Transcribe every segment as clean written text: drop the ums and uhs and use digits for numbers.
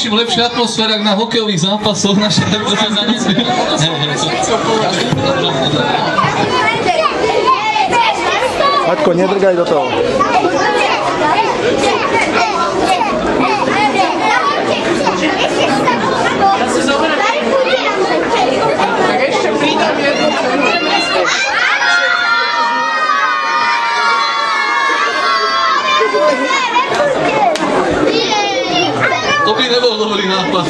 ničím lepšia atmosféra ako na hokejových zápasoch našej reprezentácie. Maťko, nedrgaj do toho. Tak ešte pridám jednu. To by nebol dobrý nápad.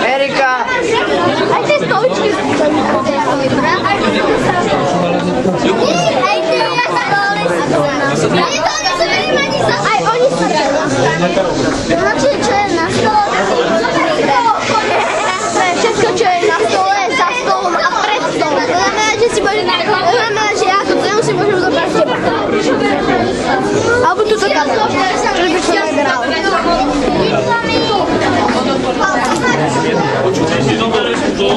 Erika! Aj tie stoličky sú aj oni sú znači, čo je na stole, všetko, čo je na stole, za stolom a pred stolom. To znamená, že si môžem, že ja to si môžem zobrať teba. Alebo túto kameru, že by som neberal. Si zobereš to,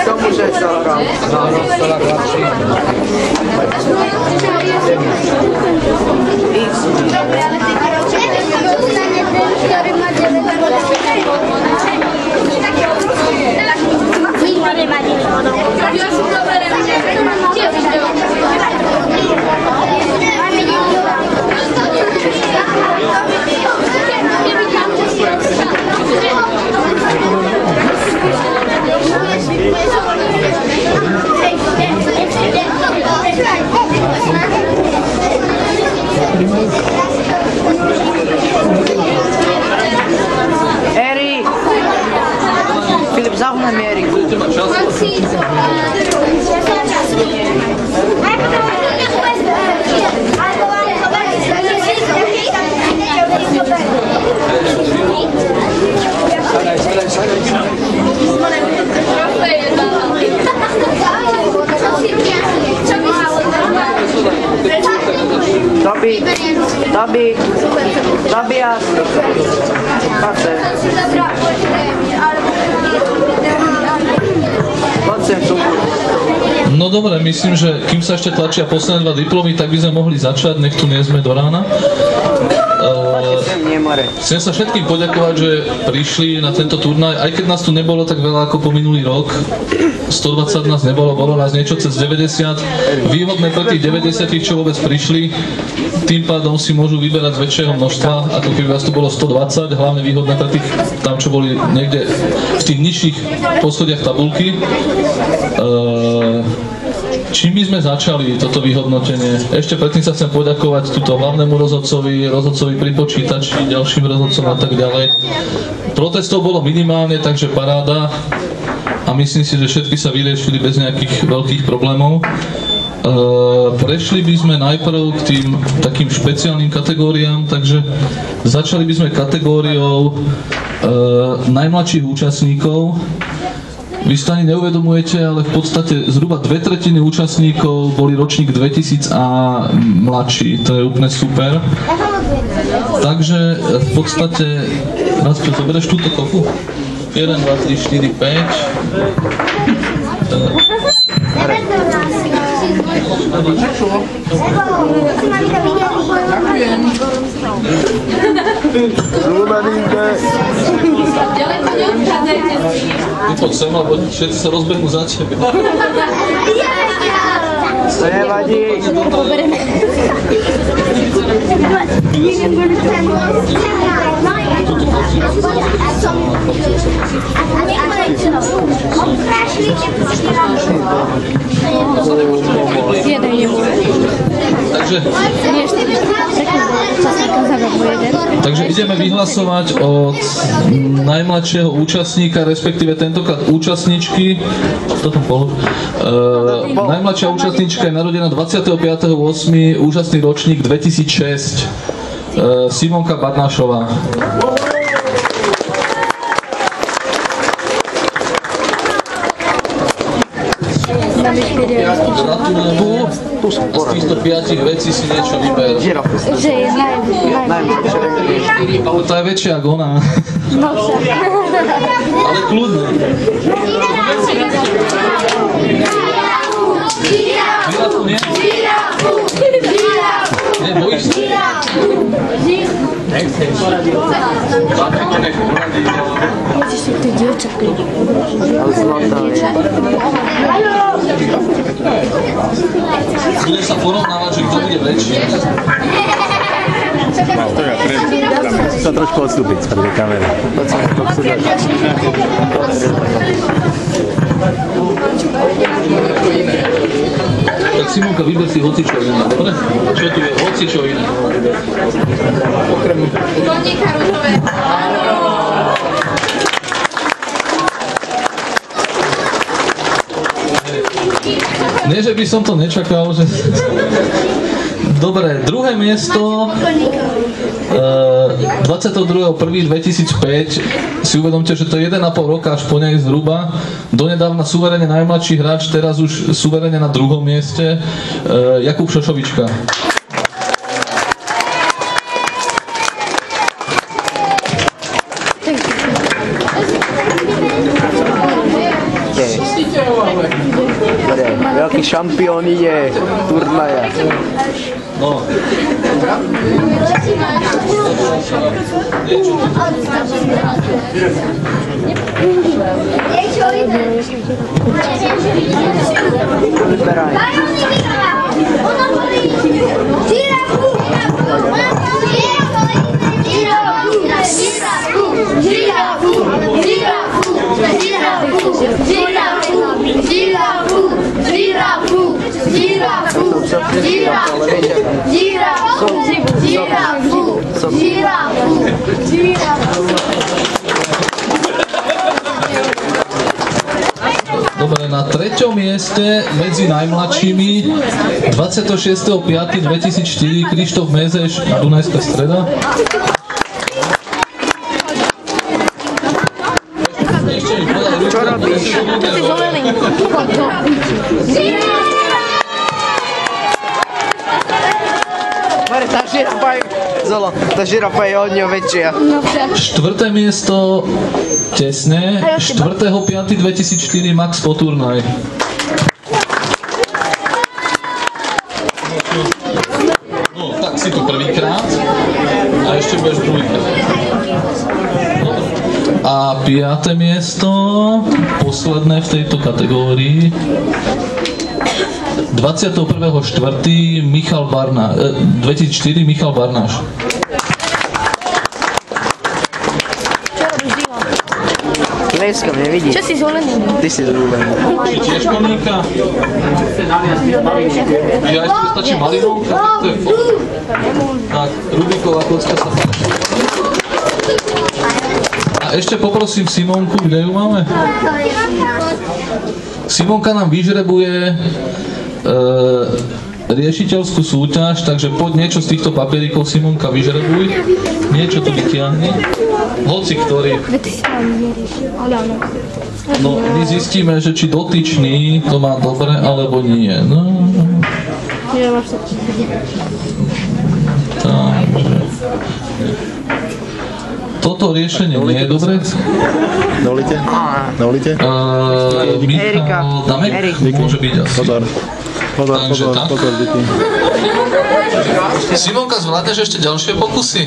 To môže sa hrať. Eri! Filip, zahnaj mi Eriku. Tobias. Poď sem tu. No dobre, myslím, že kým sa ešte tlačia posledné 2 diplomy, tak by sme mohli začať, nech tu nie sme do rána. Chcem sa všetkým poďakovať, že prišli na tento turnaj, aj keď nás tu nebolo tak veľa ako po minulý rok. 120 nás nebolo, bolo nás niečo cez 90. Výhodné pre tých 90, čo vôbec prišli. Tým pádom si môžu vyberať z väčšieho množstva, ako keby vás tu bolo 120, hlavne výhodné pre tých tam, čo boli niekde v tých nižších poschodiach tabulky. Čím by sme začali toto vyhodnotenie? Ešte predtým sa chcem poďakovať túto hlavnému rozhodcovi pri počítači, ďalším rozhodcom a tak ďalej. Protestov bolo minimálne, takže paráda a myslím si, že všetky sa vyriešili bez nejakých veľkých problémov. Prešli by sme najprv k tým takým špeciálnym kategóriám, takže začali by sme kategóriou najmladších účastníkov. Vy si to ani neuvedomujete, ale v podstate zhruba 2/3 účastníkov boli ročník 2000 a mladší. To je úplne super. Takže v podstate, Racko, zoberieš túto kopu? 1, 2, 3, 4, 5. Zlumenínke. Ty poď sem, lebo všetci sa rozbehnú za tebe. To nevadí. Takže ideme vyhlasovať od najmladšieho účastníka, respektíve tentokrát účastničky. Najmladšia účastníčka je narodená 25.8. úžasný ročník 2006. Simonka Barnášová. Gratulujem. Z týchto 5 vecí si niečo vyber. Že je najmladšia. Ale tá je väčšia ako ona. Ale kľudne. Žirafu nie? Nie, bojíš sa? Budeš sa porovnávať, že kto bude väčší. Sa trošku odstúpiť z prvej kamery. Tak Simonka, vyber si hocičo iné, dobre? Čo tu je? Hocičo iné. Koníka rúžové. Nie, že by som to nečakal, že... Dobre, druhé miesto 22.1.2005 si uvedomte, že to je 1,5 roka až po nej zhruba. Donedávna suverene najmladší hráč, teraz už suverene na druhom mieste Jakub Šošovička. Veľký šampión ide turnaja. No. Vyberaj. Dobre, na treťom mieste medzi najmladšími 26.5.2004 Krištof Mezeš, Dunajská Streda. Čo robíš? Mare, tá žirafa je... Zolo, tá žirafa je od ňo väčšia. Štvrté miesto tesne 4.5.2004 Max Poturnaj. No, tak si tu prvýkrát a ešte budeš druhýkrát. A 5. miesto, posledné v tejto kategórii, 21.4. Michal Barnáš, 2004 Michal Barnáš. Čo robíš, Dino? Tleskam, nevidíš? Čo si zvolený? Ty si zvolený. Či tiež koníka? Ja ešte stačí malinovka, tak to je fór. Tak, Rubiková kocka sa páči. A ešte poprosím Simonku, kde ju máme? Simonka nám vyžrebuje riešiteľskú súťaž, takže poď niečo z týchto papierikov, Simonka, vyžrebuj. Niečo tu vytiahni. Hoci ktorý. No, my zistíme, že či dotyčný to má dobre, alebo nie. No. Takže... Toto riešenie nie je dobré. Dovolíte? Dovolíte? Michal Damek môže byť asi. Pozor, díky. Simonka, zvládneš ešte ďalšie pokusy?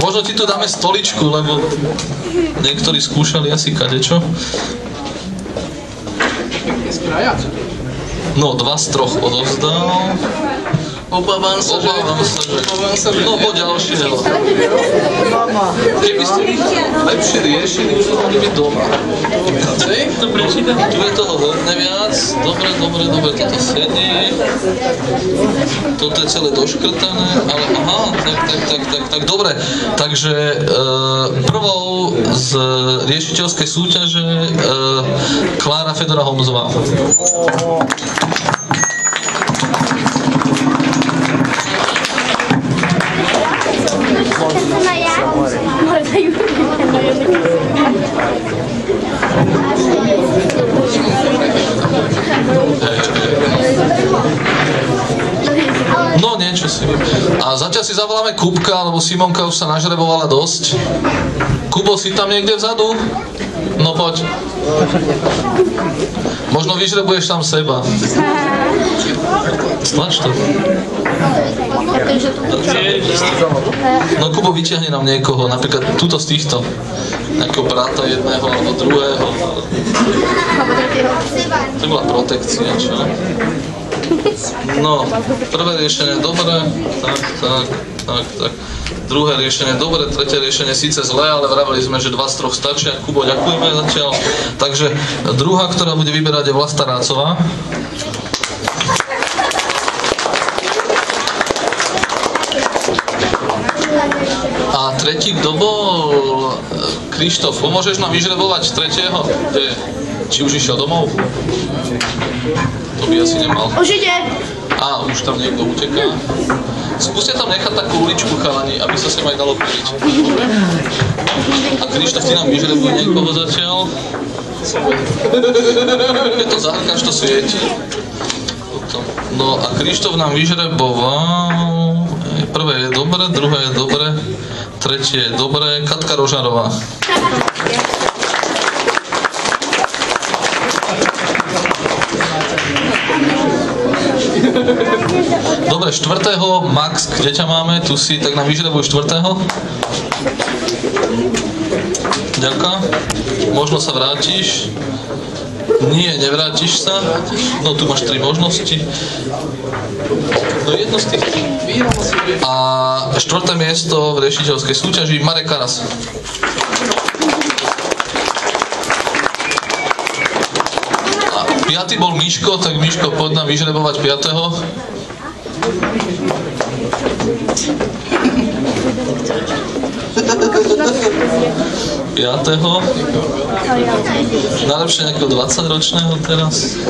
Možno ti tu dáme stoličku, lebo niektorí skúšali asi kadečo. No, 2 z 3 odovzdal. Obávam sa, že... No, po ďalšieho. Keby ste lepšie riešili, už to mohli byť doma. Tu je toho hodne viac. Dobre, toto sedí. Toto je celé doškrtané, ale aha, tak, dobre. Takže prvou z riešiteľskej súťaže Klára Fedora Homzová. No niečo si. A zatiaľ si zavoláme Kubka, lebo Simonka už sa nažrebovala dosť. Kubo, si tam niekde vzadu? No poď. Možno vyžrebuješ tam seba. Stlač to. No Kubo, vyťahni nám niekoho, napríklad túto z týchto. Nejakého brata jedného alebo druhého. To bola protekcia, čo? No, prvé riešenie dobre, tak. Druhé riešenie dobre, tretie riešenie síce zlé, ale vraveli sme, že 2 z 3 stačia. Kubo, ďakujeme zatiaľ. Takže druhá, ktorá bude vyberať, je Vlasta Rácová. A tretí, kto bol? Krištof, pomôžeš nám vyžrebovať tretieho? Kde je? Či už išiel domov? To by asi nemal. Už ide. Á, už tam niekto uteká. Skúste tam nechať takú uličku, chalani, aby sa sem aj dalo priliť. A Krištof, ty nám vyžrebuj niekoho zatiaľ. Keď to zahrkáš, to svieti. No a Krištof nám vyžreboval. Prvé je dobre, druhé je dobre, tretie je dobre. Katka Rožarová. Dobre, štvrtého, Max, kde ťa máme? Tu si, tak nám vyžrebuj štvrtého. Ďakujem. Možno sa vrátiš. Nie, nevrátiš sa. No tu máš 3 možnosti. No jedno z tých. A štvrté miesto v riešiteľskej súťaži Marek Karas. A 5. bol Miško, tak Miško, poď nám vyžrebovať 5. Piatého. Najlepšie nejakého 20-ročného teraz.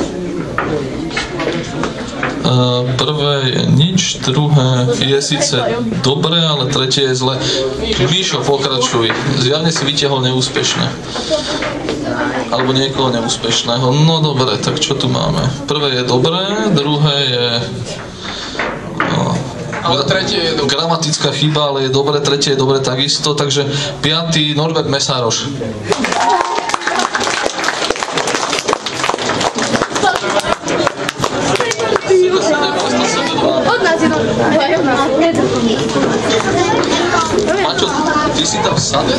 Prvé je nič, druhé je síce dobre, ale tretie je zle. Míšo, pokračuj. Zjavne si vytiahol neúspešne. Alebo niekoho neúspešného. No dobre, tak čo tu máme? Prvé je dobré, druhé je... Ale tretie je dobré. Gramatická chyba, ale je dobre, tretie je dobre takisto. Takže 5. Norbert Mesároš. Od nás je Maťo, ty si tam sadne?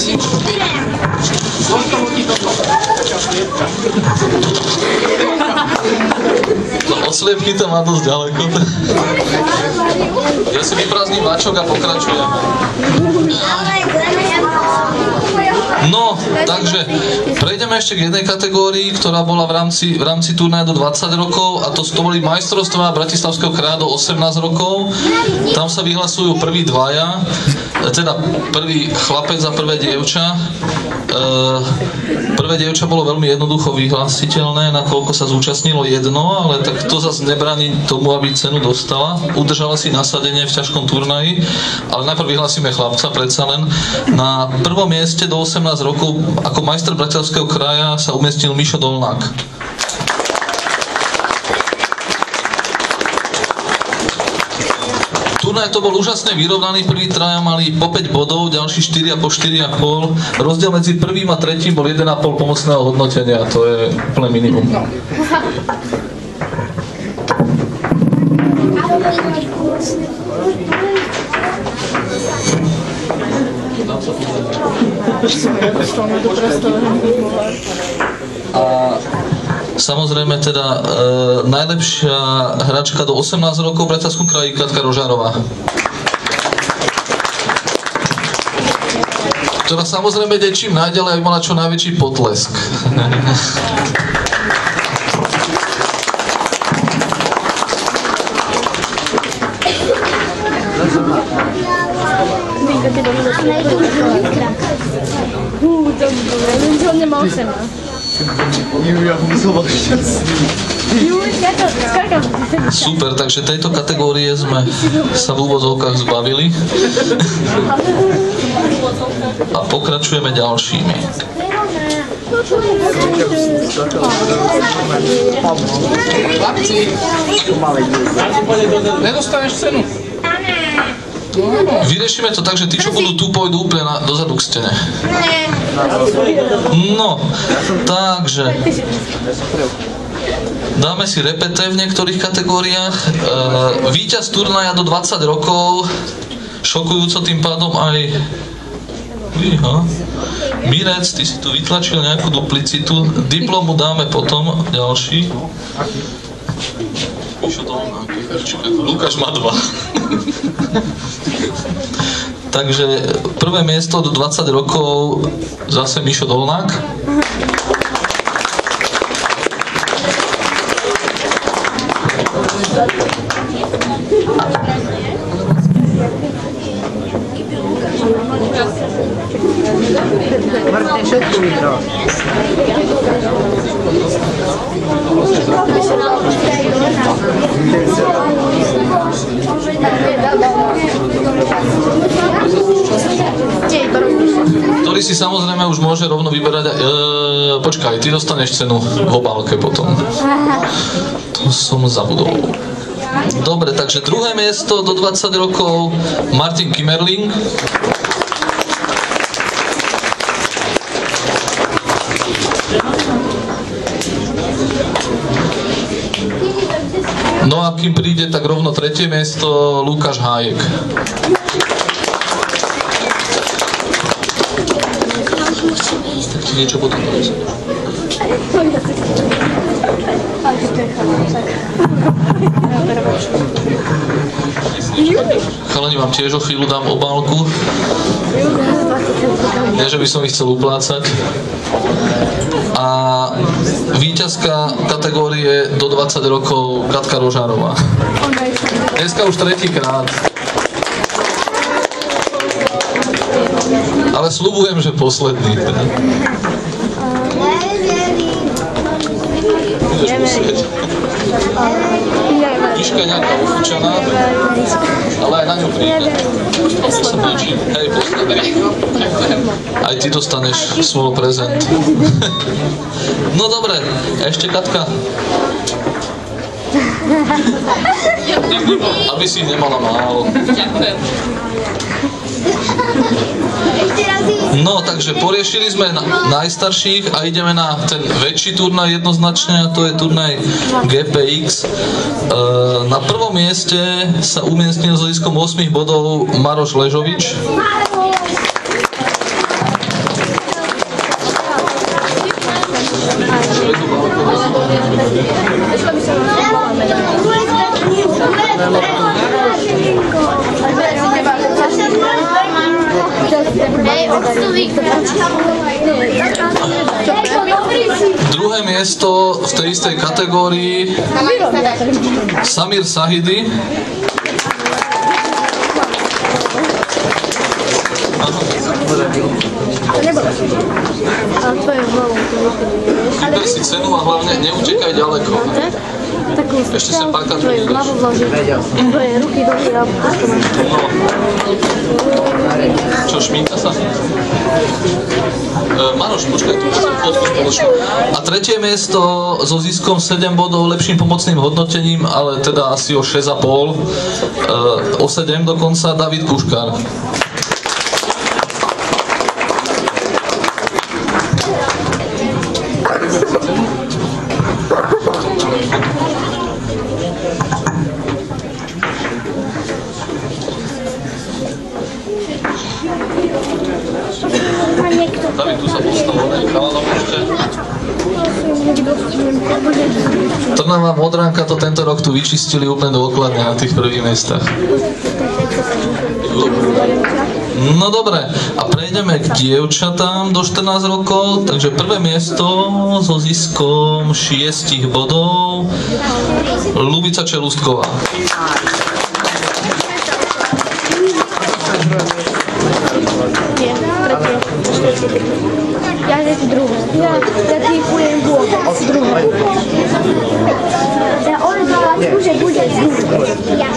No, osliepky to má dosť ďaleko. Ja si vyprázdním váčok a pokračujem. No, takže prejdeme ešte k jednej kategórii, ktorá bola v rámci turnaja do 20 rokov, a to boli majstrovstvá Bratislavského kraja do 18 rokov. Tam sa vyhlasujú prví dvaja, teda prvý chlapec a prvé dievča. Prvé dievča bolo veľmi jednoducho vyhlasiteľné, nakoľko sa zúčastnilo jedno, ale tak to zase nebráni tomu, aby cenu dostala. Udržala si nasadenie v ťažkom turnaji, ale najprv vyhlasíme chlapca predsa len. Na prvom mieste do 18 rokov ako majster Bratislavského kraja sa umiestnil Mišo Dolnák. Turnaj to bol úžasne vyrovnaný, prví traja mali po 5 bodov, ďalší 4 a po 4,5. Rozdiel medzi prvým a tretím bol 1,5 pomocného hodnotenia, to je úplne minimum. A samozrejme teda najlepšia hračka do 18 rokov v Bratislavskom kraji Katka Rožárová, ktorá samozrejme ide čím najďalej, aby mala čo najväčší potlesk. On nemá 18. Super, takže tejto kategórie sme sa v úvodzovkách zbavili a pokračujeme ďalšími. Chlapci, nedostaneš cenu. Vyriešime to tak, že tí, čo budú tu, pôjdu úplne dozadu k stene. No, takže dáme si repete v niektorých kategóriách. Víťaz turnaja do 20 rokov, šokujúco tým pádom aj Mirec, ty si tu vytlačil nejakú duplicitu. Diplomu dáme potom, ďalší. Lukáš má 2. Takže prvé miesto do 20 rokov zase Mišo Dolnák. Vrtne všetko vydro. Ktorý si samozrejme už môže rovno vyberať. Počkaj, ty dostaneš cenu v obálke potom. To som zabudol. Dobre, takže druhé miesto do 20 rokov Martin Kimmerling. No a kým príde, tak rovno tretie miesto Lukáš Hájek. Tak ti niečo potom povedz. Chalani, vám tiež o chvíľu dám obálku. Nie, že by som ich chcel uplácať. A víťazka kategórie do 20 rokov Katka Rožárová. Dneska už tretíkrát. Ale sľubujem, že posledný. Ideš musieť. Miška je nejaká ofúčaná, ale aj na ňu príde. Sa páči. Hej, posledný. Aj ty dostaneš svoj prezent. No dobre, ešte Katka. Aby si ich nemala málo. No, takže poriešili sme najstarších a ideme na ten väčší turnaj jednoznačne, a to je turnaj GPX. Na prvom mieste sa umiestnil s hľadiskom 8 bodov Maroš Ležovič. Druhé miesto v tej istej kategórii Samir Sahidy. Vyber si cenu a hlavne neutekaj ďaleko. Takú Ešte sa párkrát tvoje budeš. hlavu vložiť. Tvoje ruky do a takto máš. Čo, šminka sa? Maroš, počkaj, tu chcem fotku spoločnú. A tretie miesto so ziskom 7 bodov, lepším pomocným hodnotením, ale teda asi o 6,5, o 7 dokonca, David Kuškár. David, tu sa postavil, nechala ešte. Trnava Modránka to tento rok tu vyčistili úplne dôkladne na tých prvých miestach. No dobre, a prejdeme k dievčatám do 14 rokov, takže prvé miesto so ziskom 6 bodov Ľubica Čelustková. Ja druhé. Ja typujem druhé. Ja on zalačku, že bude druhé. Ja.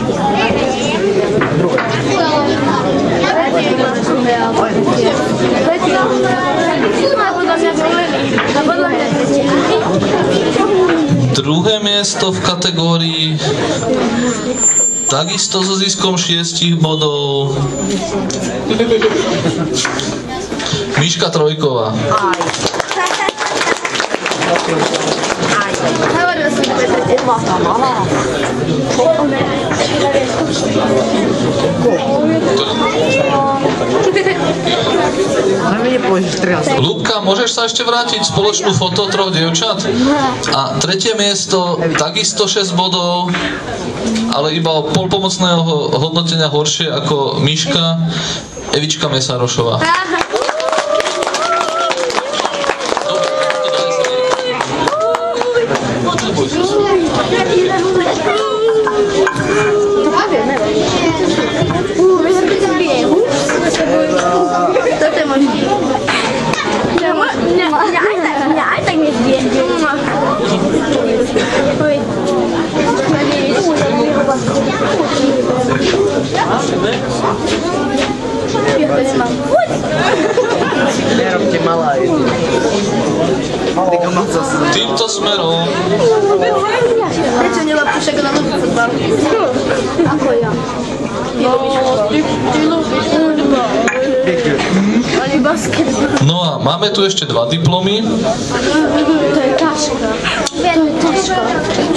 Druhé miesto v kategórii takisto so ziskom 6 bodov Miška Trojková. Ľubka, môžeš sa ešte vrátiť spoločnú foto troch dievčat? A tretie miesto, takisto 6 bodov, ale iba o pol pomocného hodnotenia horšie ako Miška, Evička Mesárošová. Toto je možné. Mňa aj tak nezbije. Nerobte malá je. Týmto smerom. Prečo nelapú však na nový futbal? Ako ja? No, ty ľúbiš futbal. Ani basketbal. No a máme tu ešte 2 diplomy. To je taška.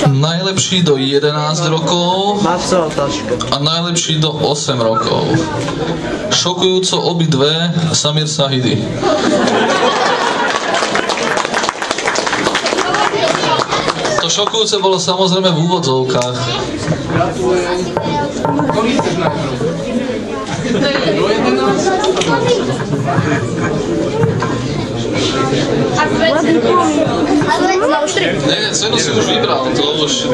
Najlepší do 11 rokov Macová taška. a najlepší do 8 rokov. Šokujúco obidve Samir Sahidi. To šokujúce bolo samozrejme v úvodzovkách. Nie, cenu si už vybral, to už...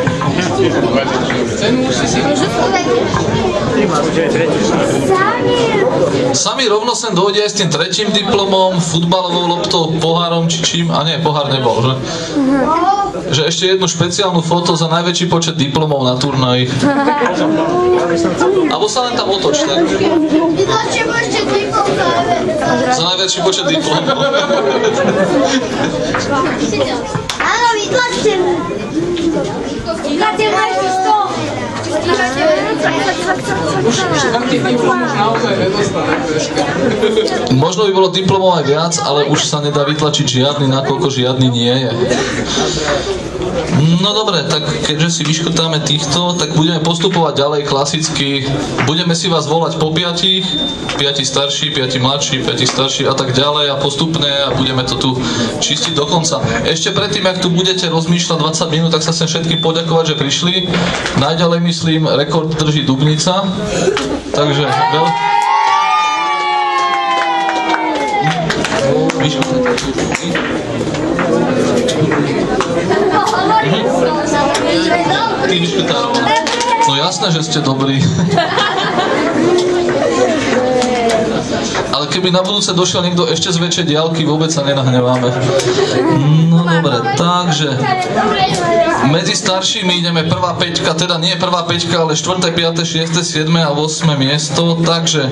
Sami rovno sem dojde aj s tým tretím diplomom, futbalovou loptou, pohárom či čím, a nie, pohár nebol, že? Že ešte jednu špeciálnu foto za najväčší počet diplomov na turnaji. Alebo sa len tam otoč, tak? Za najväčší počet diplomov. Áno, vytlačte mu. Vytlačte mu aj 100. Možno by bolo diplomov aj viac, ale už sa nedá vytlačiť žiadny, nakoľko žiadny nie je. No dobre, tak keďže si vyškrtáme týchto, tak budeme postupovať ďalej klasicky. Budeme si vás volať po 5, 5 starší, 5 mladší, 5 starší a tak ďalej a postupne a budeme to tu čistiť do konca. Ešte predtým, ak tu budete rozmýšľať 20 minút, tak sa chcem všetkým poďakovať, že prišli. Najďalej myslím, rekord drží Dubnica. Takže No jasné, že ste dobrí. Ale keby na budúce došiel niekto ešte z väčšej diaľky, vôbec sa nenahneváme. No dobre, takže medzi staršími ideme prvá peťka, teda nie prvá peťka, ale 4., 5., 6., 7. a 8. miesto. Takže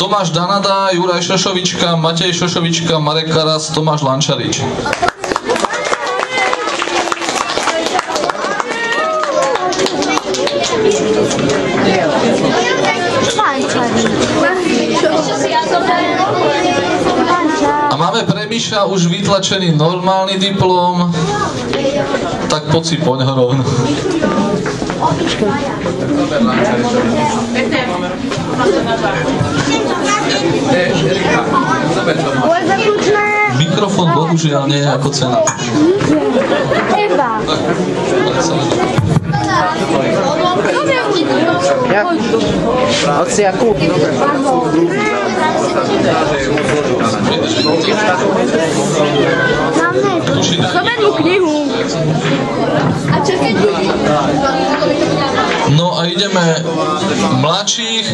Tomáš Danada, Juraj Šošovička, Matej Šošovička, Marek Karas, Tomáš Lančarič. A máme pre Miša už vytlačený normálny diplom, tak poď si poň ho rovno. Mikrofón bohužiaľ nie je ako cena. Oci Jakub. Zoberú knihu. No a ideme mladších.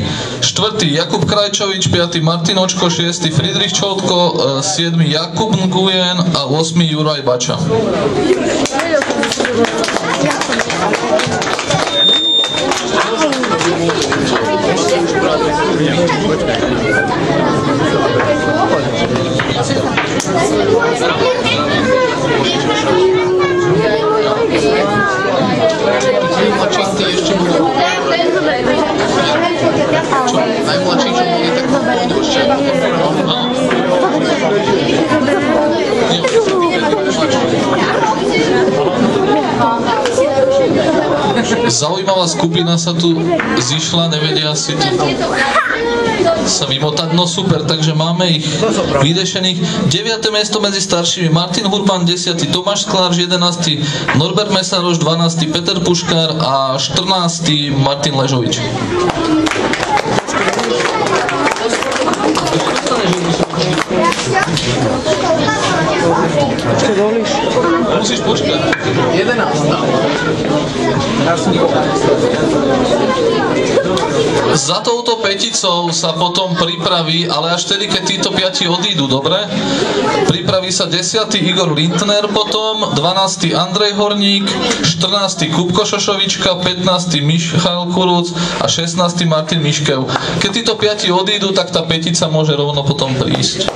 4. Jakub Krajčovič, 5. Martin Očko, 6. Friedrich Čoltko, 7. Jakub Nguyen a 8. Juraj Bača. Najmladší, čo bude, tak pôjdu ešte. Zaujímavá skupina sa tu zišla, nevedia si tu sa vymotať. No super, takže máme ich vydešených. 9. miesto medzi staršími Martin Hurban, 10. Tomáš Sklář, 11. Norbert Mesaroš, 12. Peter Puškár a 14. Martin Ležovič. Musíš počkať. 11. Za touto peticou sa potom pripraví, ale až vtedy, keď títo 5 odídu, dobre? Pripraví sa 10. Igor Lindner potom, 12. Andrej Horník, 14. Kupko Šošovička, 15. Michal Kuruc a 16. Martin Miškev. Keď títo 5 odídu, tak tá petica môže rovno potom prísť.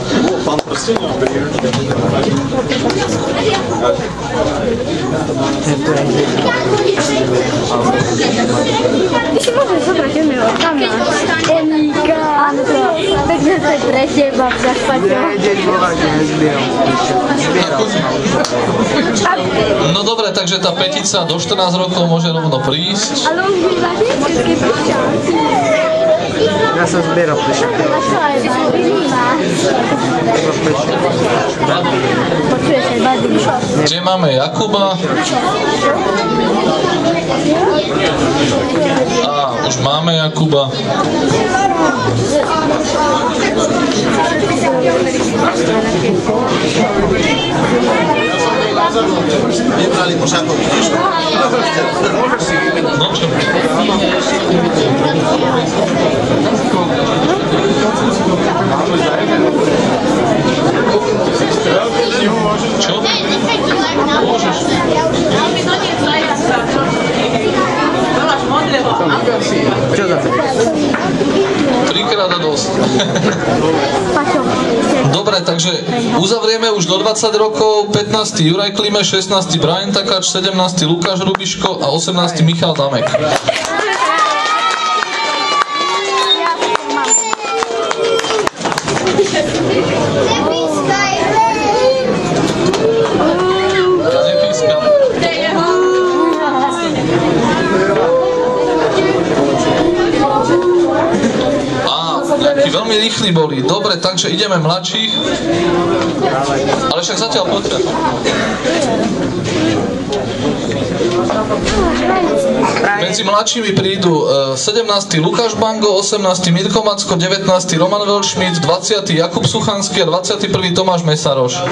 Ty si môžeš zobrať jedného kamna. Emíka. Áno, to je pre teba, Paťo. No dobre, takže tá petica do 14 rokov môže rovno prísť. Ale už býva všetky píšťanky. Ja som zbieral plišaky. A čo aj počuješ aj bazíny. Kde máme Jakuba? Á, už máme Jakuba. Nebrali pošákov, vidíš? No čo? Čo? Môžeš. Čo za to? 3-krát a dosť. Dobre, takže uzavrieme už do 20 rokov. 15. Juraj Klime, 16. Brian Takáč, 17. Lukáš Rubiško a 18. Michal Damek. Veľmi rýchli boli. Dobre, takže ideme mladších. Ale však zatiaľ poďte. Medzi mladšími prídu 17. Lukáš Bango, 18. Mirko Macko, 19. Roman Welschmidt, 20. Jakub Suchanský a 21. Tomáš Mesaroš.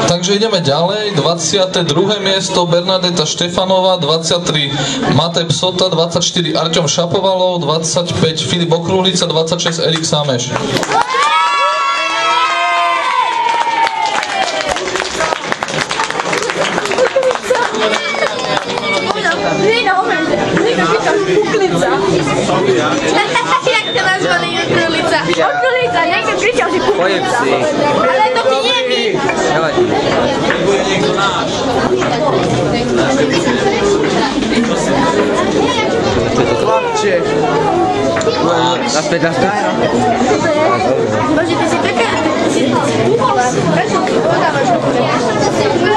Takže ideme ďalej, 22. miesto Bernadeta Štefanová, 23 Matej Psota, 24 Arťom Šapovalov, 25 Filip Okruhlica, 26 Erik Sámeš. Jak to nazvali Okruhlica? Okruhlica, niekto kričal, že Kuklica. Ale to ti neví. Chlapče. Naspäť. Bože, ty si taká...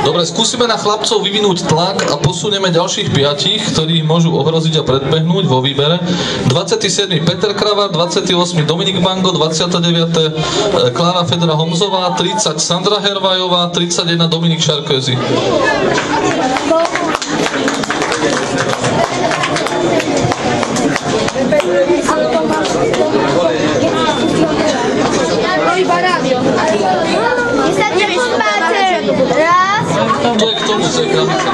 Dobre, skúsime na chlapcov vyvinúť tlak a posunieme ďalších 5, ktorí môžu ohroziť a predbehnúť vo výbere. 27. Peter Kravár, 28. Dominik Bango, 29. Klára Fedora Homzová, 30. Sandra Hervajová, 31. Dominik Šarközy. To je k tomu, to je krabica.